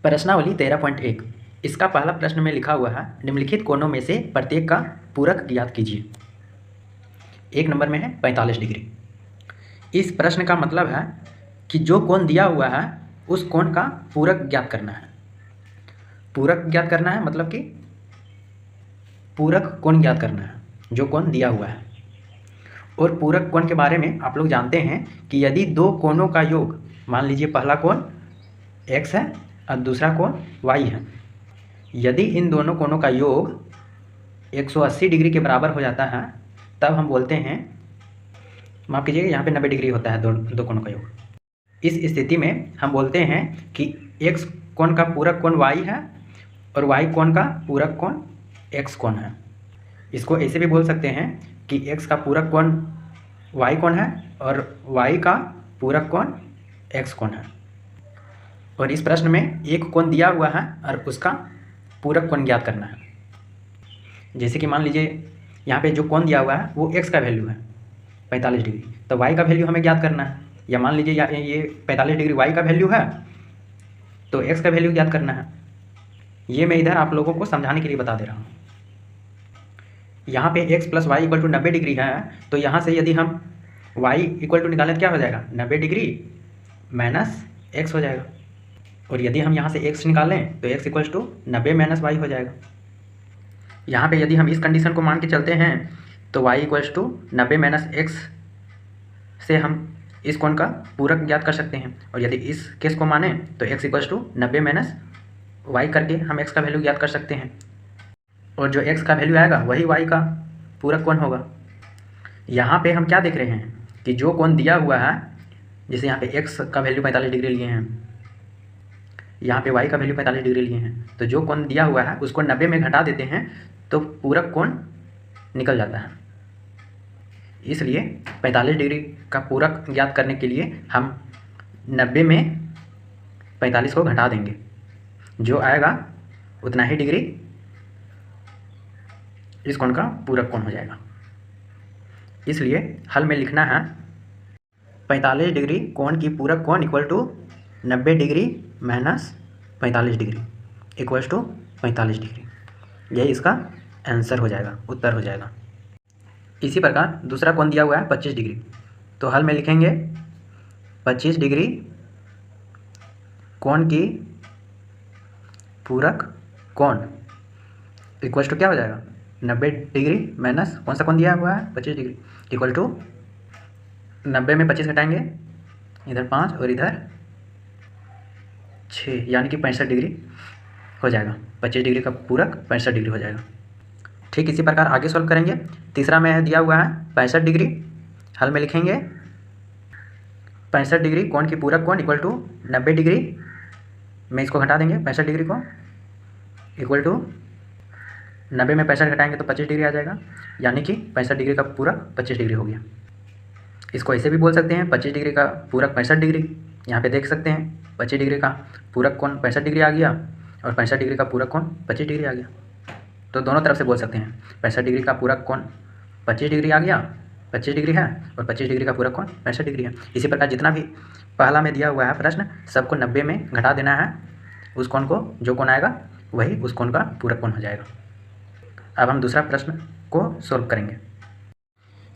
प्रश्नावली 13.1 इसका पहला प्रश्न में लिखा हुआ है निम्नलिखित कोणों में से प्रत्येक का पूरक ज्ञात कीजिए। एक नंबर में है 45 डिग्री। इस प्रश्न का मतलब है कि जो कोण दिया हुआ है उस कोण का पूरक ज्ञात करना है। पूरक ज्ञात करना है मतलब कि पूरक कोण ज्ञात करना है जो कोण दिया हुआ है। और पूरक कोण के बारे में आप लोग जानते हैं कि यदि दो कोणों का योग, मान लीजिए पहला कोण x है और दूसरा कोण y है, यदि इन दोनों कोणों का योग 180 डिग्री के बराबर हो जाता है तब हम बोलते हैं, माफ़ कीजिएगा यहाँ पे 90 डिग्री होता है दो कोणों का योग। इस स्थिति में हम बोलते हैं कि x कोण का पूरक कोण y है और y कोण का पूरक कोण x कोण है। इसको ऐसे भी बोल सकते हैं कि x का पूरक कोण y कोण है और y का पूरक कोण x कोण है। और इस प्रश्न में एक कोण दिया हुआ है और उसका पूरक कोण ज्ञात करना है। जैसे कि मान लीजिए यहाँ पे जो कोण दिया हुआ है वो x का वैल्यू है 45 डिग्री, तो y का वैल्यू हमें ज्ञात करना है। या मान लीजिए ये 45 डिग्री y का वैल्यू है तो x का वैल्यू ज्ञात करना है। ये मैं इधर आप लोगों को समझाने के लिए बता दे रहा हूँ। यहाँ पे x + y = 90 डिग्री है, तो यहाँ से यदि हम y = निकालें तो क्या हो जाएगा, 90 डिग्री माइनस x हो जाएगा। और यदि हम यहाँ से x निकालें तो x = 90 - y हो जाएगा। यहाँ पे यदि हम इस कंडीशन को मान के चलते हैं तो y = 90 - x से हम इस कोण का पूरक ज्ञात कर सकते हैं। और यदि इस केस को माने तो x = 90 - y करके हम x का वैल्यू ज्ञात कर सकते हैं। और जो x का वैल्यू आएगा वही y का पूरक कोण होगा। यहाँ पे हम क्या देख रहे हैं कि जो कोण दिया हुआ है, जैसे यहाँ पे x का वैल्यू 45 डिग्री लिए हैं, यहाँ पे y का वैल्यू 45 डिग्री लिए हैं, तो जो कोण दिया हुआ है उसको 90 में घटा देते हैं तो पूरक कोण निकल जाता है। इसलिए 45 डिग्री का पूरक ज्ञात करने के लिए हम 90 में 45 को घटा देंगे, जो आएगा उतना ही डिग्री इस कोण का पूरक कोण हो जाएगा। इसलिए हल में लिखना है 45 डिग्री कोण की पूरक कोण = 90 डिग्री माइनस 45 डिग्री = 45 डिग्री। यही इसका आंसर हो जाएगा, उत्तर हो जाएगा। इसी प्रकार दूसरा कोण दिया हुआ है 25 डिग्री, तो हल में लिखेंगे 25 डिग्री कोण की पूरक कोण = क्या हो जाएगा, 90 डिग्री माइनस कौन सा कोण दिया हुआ है 25 डिग्री = 90 में 25 घटाएंगे, इधर 5 और इधर 6, यानी कि 65 डिग्री हो जाएगा। 25 डिग्री का पूरक 65 डिग्री हो जाएगा। ठीक इसी प्रकार आगे सॉल्व करेंगे। तीसरा में दिया हुआ है 65 डिग्री, हल में लिखेंगे 65 डिग्री कोण की पूरक कोण = 90 डिग्री में इसको घटा देंगे 65 डिग्री को, = 90 में 65 घटाएंगे तो 25 डिग्री आ जाएगा, यानी कि 65 डिग्री का पूरक 25 डिग्री हो गया। इसको ऐसे भी बोल सकते हैं 25 डिग्री का पूरक 65 डिग्री। यहाँ पे देख सकते हैं 25 डिग्री का पूरक कोण 65 डिग्री आ गया और 65 डिग्री का पूरक कोण 25 डिग्री आ गया। तो दोनों तरफ से बोल सकते हैं 65 डिग्री का पूरक कोण 25 डिग्री आ गया, 25 डिग्री है, और 25 डिग्री का पूरक कोण 65 डिग्री है। इसी प्रकार जितना भी पहला में दिया हुआ है प्रश्न, सबको 90 में घटा देना है उस कोण को, जो कोण आएगा वही उस कोण का पूरक कोण हो जाएगा। अब हम दूसरा प्रश्न को सोल्व करेंगे।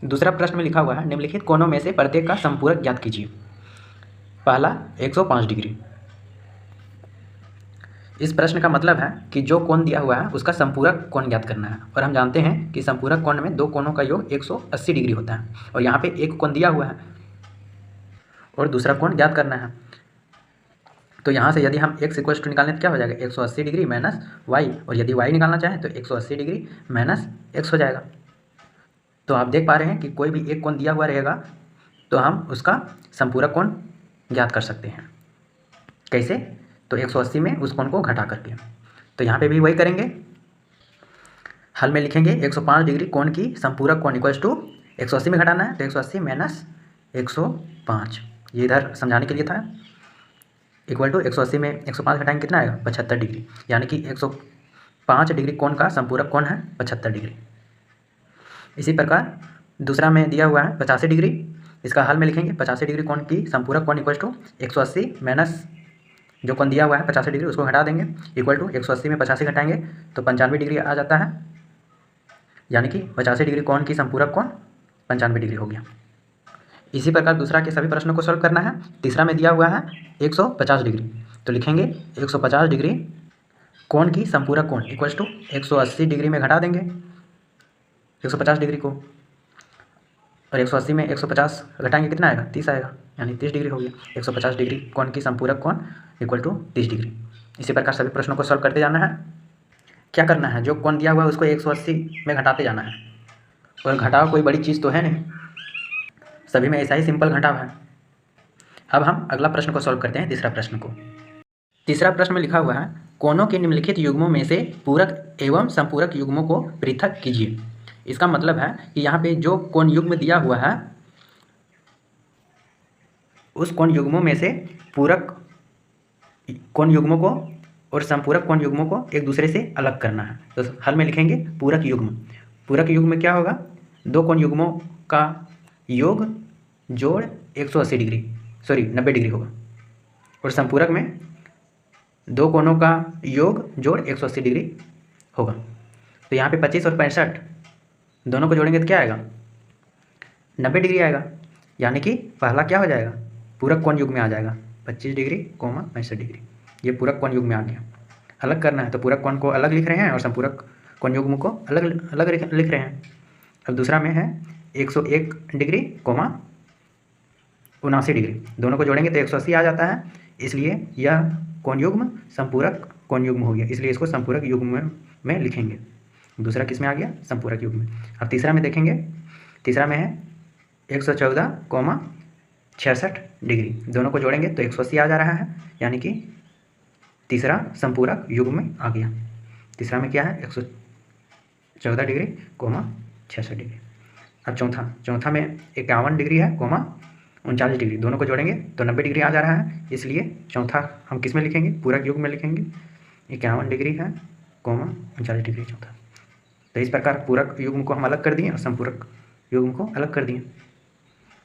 दूसरा प्रश्न में लिखा हुआ है निम्नलिखित कोणों में से प्रत्येक का समपूरक ज्ञात कीजिए। पहला 105 डिग्री। इस प्रश्न का मतलब है कि जो कोण दिया हुआ है उसका समपूरक कोण ज्ञात करना है। और हम जानते हैं कि समपूरक कोण में दो कोणों का योग 180 डिग्री होता है, और यहाँ पे एक कोण दिया हुआ है और दूसरा कोण ज्ञात करना है। तो यहाँ से यदि हम x = निकालें तो क्या हो जाएगा, 180 डिग्री माइनस y, और यदि y निकालना चाहें तो 180 डिग्री माइनस x हो जाएगा। तो आप देख पा रहे हैं कि कोई भी एक कोण दिया हुआ रहेगा तो हम उसका समपूरक कोण ज्ञात कर सकते हैं। कैसे, तो 180 में उस कोण को घटा करके। तो यहाँ पे भी वही करेंगे, हल में लिखेंगे 105 डिग्री कोण की समपूरक कोण = 180 में घटाना है तो 180 माइनस 105, ये इधर समझाने के लिए था, = 180 में 105 घटाएंगे कितना आएगा, 75 डिग्री, यानी कि 105 डिग्री कोण का समपूरक कोण है 75 डिग्री। इसी प्रकार दूसरा में दिया हुआ है 85 डिग्री, इसका हल में लिखेंगे 85 डिग्री कोण की समपूरक कोण = 180 माइनस जो कोण दिया हुआ है 85 डिग्री उसको घटा देंगे, इक्वल टू 180 में 85 घटाएंगे तो 95 डिग्री आ जाता है, यानी कि 85 डिग्री कोण की संपूरक कोण 95 डिग्री हो गया। इसी प्रकार दूसरा के सभी प्रश्नों को सॉल्व करना है। तीसरा में दिया हुआ है 150 डिग्री, तो लिखेंगे 150 डिग्री कोण की संपूरक कोण इक्वल्स टू 180 डिग्री में घटा देंगे 150 डिग्री को, और 180 में 150 घटाएंगे कितना आएगा, 30 आएगा, यानी 30 डिग्री हो गया। 150 डिग्री कोण की संपूरक कोण इक्वल टू 30 डिग्री। इसी प्रकार सभी प्रश्नों को सॉल्व करते जाना है। क्या करना है, जो कोण दिया हुआ है उसको 180 में घटाते जाना है, और घटाव कोई बड़ी चीज़ तो है नहीं, सभी में ऐसा ही सिंपल घटाव है। अब हम अगला प्रश्न को सॉल्व करते हैं, तीसरा प्रश्न को। तीसरा प्रश्न में लिखा हुआ है कोणों के निम्नलिखित युग्मों में से पूरक एवं संपूरक युग्मों को पृथक कीजिए। इसका मतलब है कि यहाँ पे जो कोण युग्म दिया हुआ है उस कोण युग्मों में से पूरक कोण युग्मों को और संपूरक कोण युग्मों को एक दूसरे से अलग करना है। तो हल में लिखेंगे पूरक युग्म। पूरक युग्म में क्या होगा, दो कोण युग्मों का योग जोड़ 180 डिग्री 90 डिग्री होगा, और संपूरक में दो कोणों का योग जोड़ 180 डिग्री होगा। तो यहाँ पे 25 और 65 दोनों को जोड़ेंगे तो क्या आएगा, 90 डिग्री आएगा, यानी कि पहला क्या हो जाएगा, पूरक कोण युग्म में आ जाएगा 25 डिग्री 65 डिग्री। ये पूरक कोण युग्म में आ गया। अलग करना है तो पूरक कोण को अलग लिख रहे हैं और संपूरक कोण युग्म को अलग अलग लिख रहे हैं। अब दूसरा में है 101 डिग्री 79 डिग्री, दोनों को जोड़ेंगे तो 180 आ जाता है, इसलिए यह कोण युग्म संपूरक कोण युग्म हो गया, इसलिए इसको संपूरक युग्म में लिखेंगे। दूसरा किस में आ गया, संपूरक युग्म में। अब तीसरा में देखेंगे, तीसरा में है 114,66 डिग्री, दोनों को जोड़ेंगे तो 180 आ जा रहा है, यानी कि तीसरा संपूरक युग्म में आ गया। तीसरा में क्या है 114 डिग्री 66 डिग्री। अब चौथा में 51 डिग्री है 39 डिग्री, दोनों को जोड़ेंगे तो 90 डिग्री आ जा रहा है, इसलिए चौथा हम किस में लिखेंगे, पूरक युग्म में लिखेंगे। 51 डिग्री है 39 डिग्री चौथा। तो इस प्रकार पूरक युग्म को हम अलग कर दिए और संपूरक युग्म को अलग कर दिए,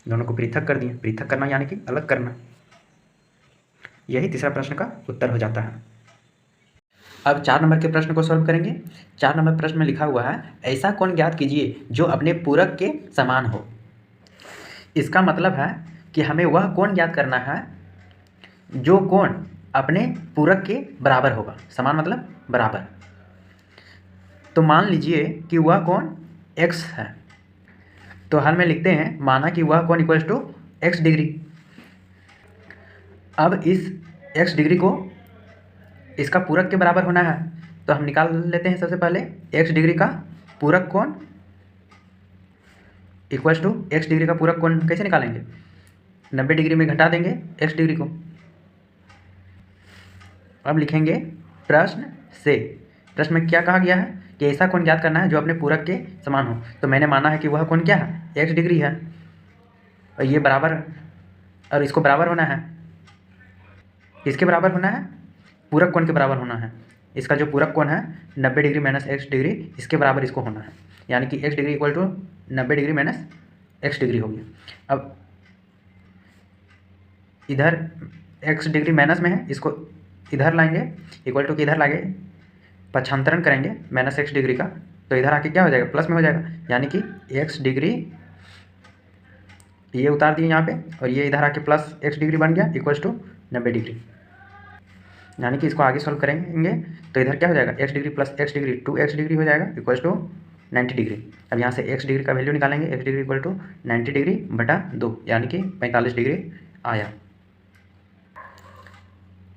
दोनों को पृथक कर दिए। पृथक करना यानी कि अलग करना। यही तीसरा प्रश्न का उत्तर हो जाता है। अब 4 नंबर के प्रश्न को सॉल्व करेंगे। 4 नंबर प्रश्न में लिखा हुआ है ऐसा कोण ज्ञात कीजिए जो अपने पूरक के समान हो। इसका मतलब है कि हमें वह कोण ज्ञात करना है जो कोण अपने पूरक के बराबर होगा। समान मतलब बराबर। तो मान लीजिए कि वह कोण x है, तो हल में लिखते हैं माना कि वह कोण इक्वल्स टू x डिग्री। अब इस x डिग्री को इसका पूरक के बराबर होना है, तो हम निकाल लेते हैं सबसे पहले x डिग्री का पूरक कोण इक्वल्स टू x डिग्री का पूरक कोण कैसे निकालेंगे, 90 डिग्री में घटा देंगे x डिग्री को। अब लिखेंगे प्रश्न से, प्रश्न में क्या कहा गया है कि ऐसा कोण ज्ञात करना है जो अपने पूरक के समान हो। तो मैंने माना है कि वह कोण क्या है, x डिग्री है, और ये बराबर, और इसको बराबर होना है, इसके बराबर होना है, पूरक कोण के बराबर होना है। इसका जो पूरक कोण है 90 डिग्री माइनस x डिग्री, इसके बराबर इसको होना है, यानी कि x degree equal to 90 degree minus x degree हो गया। अब इधर x डिग्री माइनस में है, इसको इधर लाएंगे, इक्वल टू कि इधर लाएंगे, पक्षांतरण करेंगे माइनस x डिग्री का, तो इधर आके क्या हो जाएगा, प्लस में हो जाएगा, यानी कि x डिग्री ये उतार दिए यहाँ पे, और ये इधर आके प्लस x डिग्री बन गया इक्वल्स टू 90 डिग्री। यानी कि इसको आगे सॉल्व करेंगे तो इधर क्या हो जाएगा, x degree plus x degree 2x degree हो जाएगा इक्वल्स टू 90 डिग्री। अब यहाँ से x डिग्री का वैल्यू निकालेंगे, x degree equal to 90 degree बटा 2, यानी कि 45 डिग्री आया।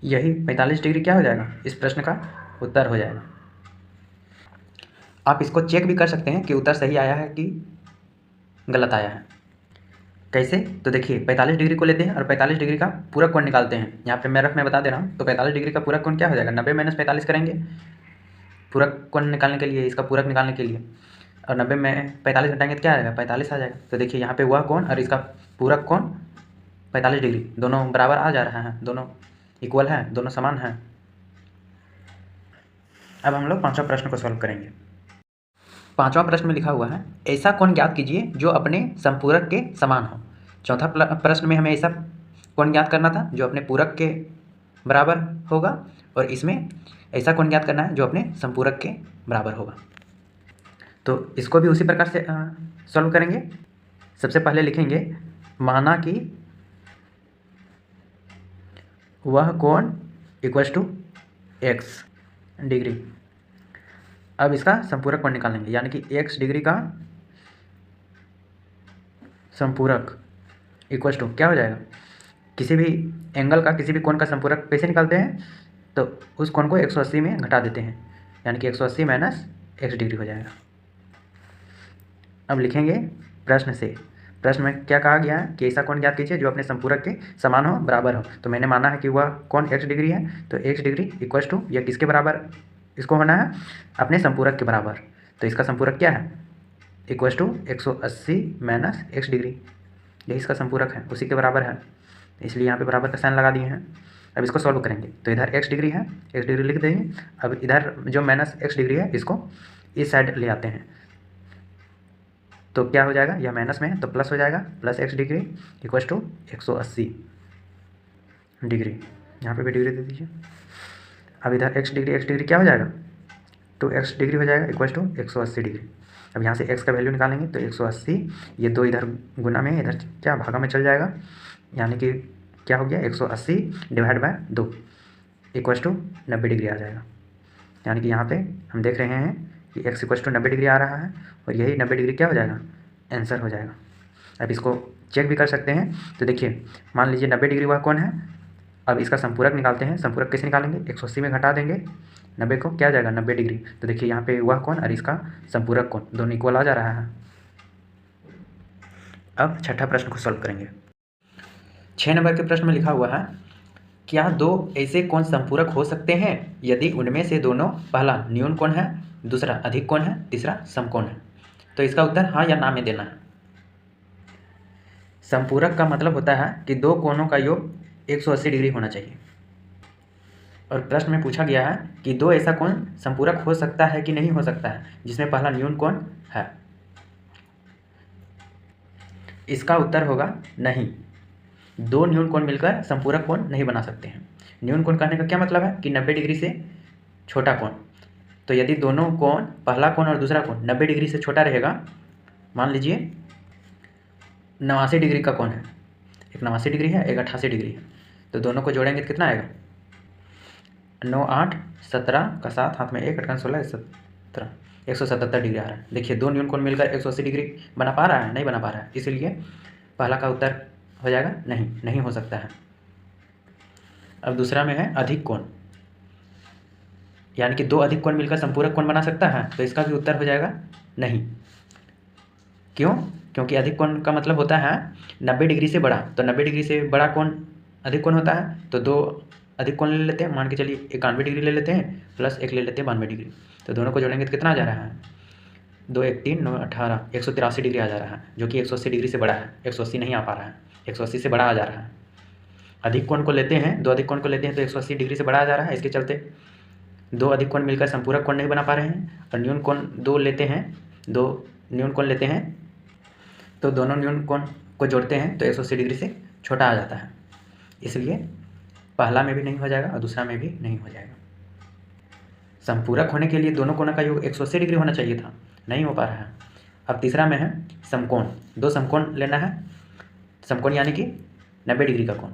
यही 45 डिग्री क्या हो जाएगा, इस प्रश्न का उत्तर हो जाएगा। आप इसको चेक भी कर सकते हैं कि उत्तर सही आया है कि गलत आया है। कैसे, तो देखिए 45 डिग्री को लेते हैं और 45 डिग्री का पूरक कोण निकालते हैं। यहाँ पे मैं रफ में बता दे रहा हूँ। तो 45 डिग्री का पूरक कोण क्या हो जाएगा, 90 माइनस 45 करेंगे पूरक कोण निकालने के लिए, इसका पूरक निकालने के लिए, और 90 में 45 घटाएंगे तो क्या आएगा, 45 आ जाएगा। तो देखिए यहाँ पे वह कोण और इसका पूरक कोण 45 डिग्री दोनों बराबर आ जा रहा है, दोनों इक्वल है, दोनों समान है। अब हम लोग 5वां प्रश्न को सॉल्व करेंगे। 5वां प्रश्न में लिखा हुआ है ऐसा कोण ज्ञात कीजिए जो अपने संपूरक के समान हो। चौथा प्रश्न में हमें ऐसा कोण ज्ञात करना था जो अपने पूरक के बराबर होगा और इसमें ऐसा कोण ज्ञात करना है जो अपने संपूरक के बराबर होगा। तो इसको भी उसी प्रकार से सॉल्व करेंगे। सबसे पहले लिखेंगे माना कि वह कोण इक्वल्स टू एक्स डिग्री। अब इसका संपूरक कोण निकालेंगे, यानी कि एक्स डिग्री का संपूरक इक्वल्स टू क्या हो जाएगा, किसी भी एंगल का किसी भी कोण का संपूरक कैसे निकालते हैं, तो उस कोण को 180 में घटा देते हैं, यानी कि 180 माइनस एक्स डिग्री हो जाएगा। अब लिखेंगे प्रश्न से, प्रश्न में क्या कहा गया है कि ऐसा कोण ज्ञात कीजिए जो अपने संपूरक के समान हो, बराबर हो। तो मैंने माना है कि वह कोण एक्स डिग्री है, तो एक्स डिग्री इक्वल्स टू यह किसके बराबर इसको होना है, अपने संपूरक के बराबर। तो इसका संपूरक क्या है, equals to 180 minus x degree, यही इसका संपूरक है, उसी के बराबर है, इसलिए यहाँ पे बराबर का साइन लगा दिए हैं। अब इसको सॉल्व करेंगे तो इधर एक्स डिग्री है, एक्स डिग्री लिख देंगे। अब इधर जो माइनस एक्स डिग्री है इसको इस साइड ले आते हैं, तो क्या हो जाएगा, यह माइनस में है तो प्लस हो जाएगा, plus x degree equals to 180 degree, यहाँ पे भी डिग्री दे दीजिए। अब इधर एक्स डिग्री क्या हो जाएगा, तो एक्स डिग्री हो जाएगा इक्वल्स टू 180 डिग्री। अब यहाँ से एक्स का वैल्यू निकालेंगे तो 180, ये दो इधर गुना में, इधर क्या भागा में चल जाएगा, यानी कि क्या हो गया 180 divide by 2 equals to 90 degree आ जाएगा। यानी कि यहाँ पे हम देख रहे हैं कि x इक्वल्स टू 90 डिग्री आ रहा है और यही 90 डिग्री क्या हो जाएगा, आंसर हो जाएगा। अब इसको चेक भी कर सकते हैं, तो देखिए मान लीजिए 90 डिग्री वह कौन है। अब इसका संपूरक निकालते हैं, संपूरक कैसे निकालेंगे, 180 में घटा देंगे 90 को, क्या आ जाएगा 90 डिग्री। तो देखिए यहाँ पे वह कौन और इसका संपूरक कौन दोनों इक्वल आ जा रहा है। अब छठा प्रश्न को सॉल्व करेंगे। 6 नंबर के प्रश्न में लिखा हुआ है, क्या दो ऐसे कोण संपूरक हो सकते हैं यदि उनमें से दोनों, पहला न्यून कोण है, दूसरा अधिक कोण है, तीसरा समकोण है। तो इसका उत्तर हाँ या ना में देना है। संपूरक का मतलब होता है कि दो कोणों का योग 180 डिग्री होना चाहिए, और प्रश्न में पूछा गया है कि दो ऐसा कोण संपूरक हो सकता है कि नहीं हो सकता है जिसमें पहला न्यून कोण है। इसका उत्तर होगा नहीं, दो न्यून कोण मिलकर संपूरक कोण नहीं बना सकते हैं। न्यून कोण कहने का क्या मतलब है कि 90 डिग्री से छोटा कोण। तो यदि दोनों कोण, पहला कोण और दूसरा कोण 90 डिग्री से छोटा रहेगा, मान लीजिए 89 डिग्री का कोण है, एक 89 डिग्री है, एक 88 डिग्री है, तो दोनों को जोड़ेंगे तो कितना आएगा, 9 8 17 का 7 हाथ में 1 8 16 17 177 डिग्री आ रहा है। देखिए दो न्यून कोण मिलकर 180 डिग्री बना पा रहा है, नहीं बना पा रहा है, इसीलिए पहला का उत्तर हो जाएगा नहीं हो सकता है। अब दूसरा में है अधिक कोण, यानी कि दो अधिक कोण मिलकर संपूरक कोण बना सकता है, तो इसका भी उत्तर हो जाएगा नहीं। क्यों, क्योंकि अधिक कोण का मतलब होता है 90 डिग्री से बड़ा, तो 90 डिग्री से बड़ा कोण अधिक कोण होता है, तो दो अधिक कोण ले लेते हैं, मान के चलिए 91 डिग्री ले लेते हैं प्लस एक ले लेते हैं 92 डिग्री, तो दोनों को जोड़ेंगे तो कितना आ जा रहा है, 2 1 3 9 18 183 डिग्री आ जा रहा है, जो कि 180 डिग्री से बड़ा है। 180 नहीं आ पा रहा है, 180 से बड़ा आ जा रहा है। अधिक कोण को लेते हैं, दो अधिक कोण को लेते हैं तो 180 डिग्री से बड़ा आ जा रहा है, इसके चलते दो अधिक कोण मिलकर संपूरक कोण नहीं बना पा रहे हैं। और न्यून कोण दो लेते हैं, दो न्यून कोण लेते हैं, तो दोनों न्यून कोण को जोड़ते हैं तो 180 डिग्री से छोटा आ जाता है, इसलिए पहला में भी नहीं हो जाएगा और दूसरा में भी नहीं हो जाएगा। संपूरक होने के लिए दोनों कोणों का योग 180 डिग्री होना चाहिए था, नहीं हो पा रहा है। अब तीसरा में है समकोण, दो समकोण लेना है, समकोण यानी कि 90 डिग्री का कोण,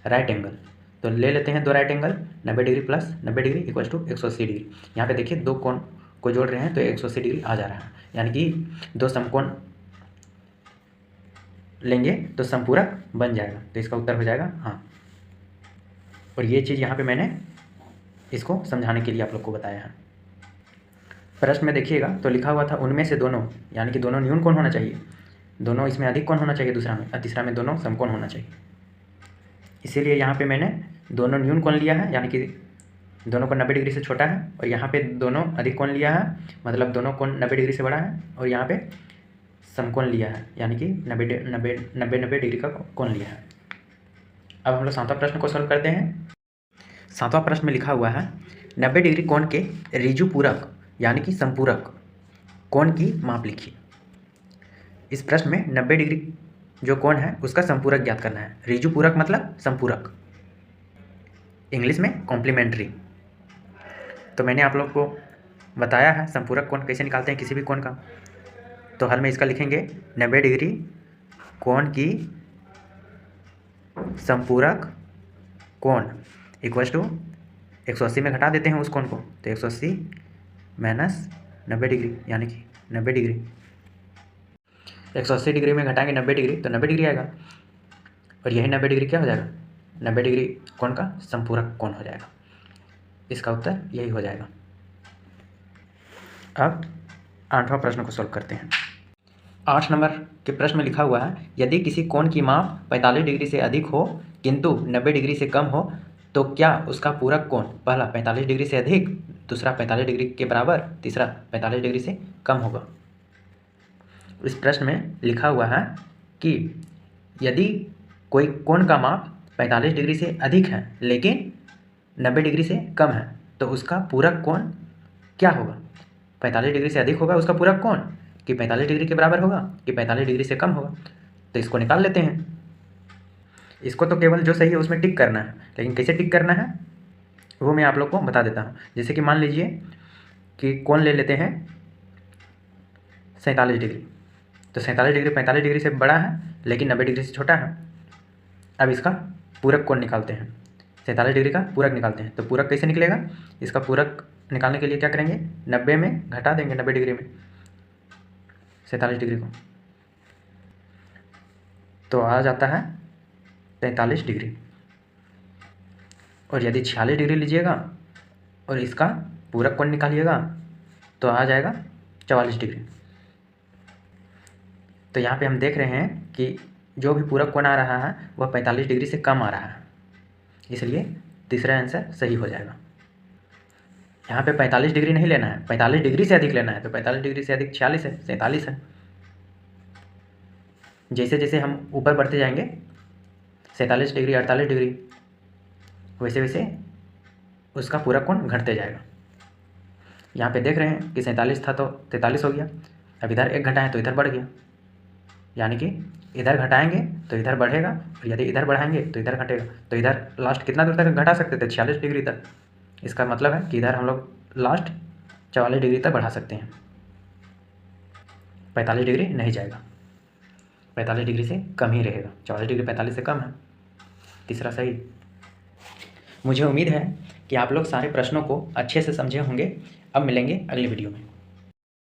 राइट एंगल, तो ले लेते हैं दो right angle, 90 degree plus 90 degree equals to 180 degree. यहाँ पे देखिए दो कोण को जोड़ रहे हैं तो 180 डिग्री आ जा रहा है, यानी कि दो समकोण लेंगे तो संपूरक बन जाएगा, तो इसका उत्तर हो जाएगा हाँ। और ये चीज़ यहाँ पे मैंने इसको समझाने के लिए आप लोग को बताया है। प्रश्न में देखिएगा तो लिखा हुआ था उनमें से दोनों, यानी कि दोनों न्यून कोण होना चाहिए, दोनों इसमें अधिक कोण होना चाहिए दूसरा में, और तीसरा में दोनों समकोण होना चाहिए। इसीलिए यहाँ पे मैंने दोनों न्यून कोण लिया है, यानी कि दोनों कोण 90 डिग्री से छोटा है, और यहाँ पे दोनों अधिक कोण लिया है, मतलब दोनों कोण 90 डिग्री से बड़ा है, और यहाँ पे समकोण लिया है, यानी कि 90 डिग्री का कोण लिया है। अब हम लोग 7वां प्रश्न को सॉल्व करते हैं। 7वां प्रश्न में लिखा हुआ है 90 डिग्री कोण के ऋजु पूरक यानी कि संपूरक कोण की माप लिखिए। इस प्रश्न में 90 डिग्री जो कोण है उसका संपूरक ज्ञात करना है। ऋजु पूरक मतलब संपूरक। इंग्लिश में कॉम्प्लीमेंट्री। तो मैंने आप लोग को बताया है संपूरक कोण कैसे निकालते हैं किसी भी कोण का। तो हल में इसका लिखेंगे 90 डिग्री कोण की संपूरक कोण इक्वल्स टू 180 में घटा देते हैं उस कोण को, तो 180 माइनस 90 डिग्री यानी कि 90 डिग्री। 180 डिग्री में घटाएंगे 90 डिग्री तो 90 डिग्री आएगा, और यही 90 डिग्री क्या हो जाएगा, 90 डिग्री कोण का संपूरक कोण हो जाएगा। इसका उत्तर यही हो जाएगा। अब 8वां प्रश्न को सॉल्व करते हैं। 8 नंबर के प्रश्न में लिखा हुआ है यदि किसी कोण की माप 45 डिग्री से अधिक हो किंतु 90 डिग्री से कम हो तो क्या उसका पूरक कोण पहला 45 डिग्री से अधिक, दूसरा 45 डिग्री के बराबर, तीसरा 45 डिग्री से कम होगा। इस प्रश्न में लिखा हुआ है कि यदि कोई कोण का माप 45 डिग्री से अधिक है लेकिन 90 डिग्री से कम है तो उसका पूरक कोण क्या होगा। 45 डिग्री से अधिक होगा उसका पूरक कोण कि 45 डिग्री के बराबर होगा कि 45 डिग्री से कम होगा। तो इसको निकाल लेते हैं। इसको तो केवल जो सही है उसमें टिक करना है, लेकिन कैसे टिक करना है वो मैं आप लोग को बता देता हूँ। जैसे कि मान लीजिए कि कोण ले लेते हैं 47 डिग्री, तो 47 डिग्री 45 डिग्री से बड़ा है लेकिन 90 डिग्री से छोटा है। अब इसका पूरक कोण निकालते हैं, 47 डिग्री का पूरक निकालते हैं। तो पूरक कैसे निकलेगा, इसका पूरक निकालने के लिए क्या करेंगे, 90 में घटा देंगे 90 डिग्री में 47 डिग्री को, तो आ जाता है 43 डिग्री। और यदि 46 डिग्री लीजिएगा और इसका पूरक कोण निकालिएगा तो आ जाएगा 44 डिग्री। तो यहाँ पे हम देख रहे हैं कि जो भी पूरक कोण आ रहा है वह 45 डिग्री से कम आ रहा है, इसलिए तीसरा आंसर सही हो जाएगा। यहाँ पे 45 डिग्री नहीं लेना है, 45 डिग्री से अधिक लेना है। तो 45 डिग्री से अधिक 46 है, 47 है। जैसे जैसे हम ऊपर बढ़ते जाएंगे 47 डिग्री 48 डिग्री वैसे वैसे उसका पूरक कोण घटते जाएगा। यहाँ पे देख रहे हैं कि 47 था तो 43 हो गया। अब इधर एक घटाएं तो इधर बढ़ गया, यानी कि इधर घटाएंगे तो इधर बढ़ेगा, और यदि इधर बढ़ाएंगे तो इधर घटेगा। तो इधर लास्ट कितना दूर तक घटा सकते थे, 46 डिग्री तक। इसका मतलब है कि इधर हम लोग लास्ट 44 डिग्री तक बढ़ा सकते हैं, 45 डिग्री नहीं जाएगा, 45 डिग्री से कम ही रहेगा। 44 डिग्री 45 से कम है, तीसरा सही। मुझे उम्मीद है कि आप लोग सारे प्रश्नों को अच्छे से समझे होंगे। अब मिलेंगे अगली वीडियो में।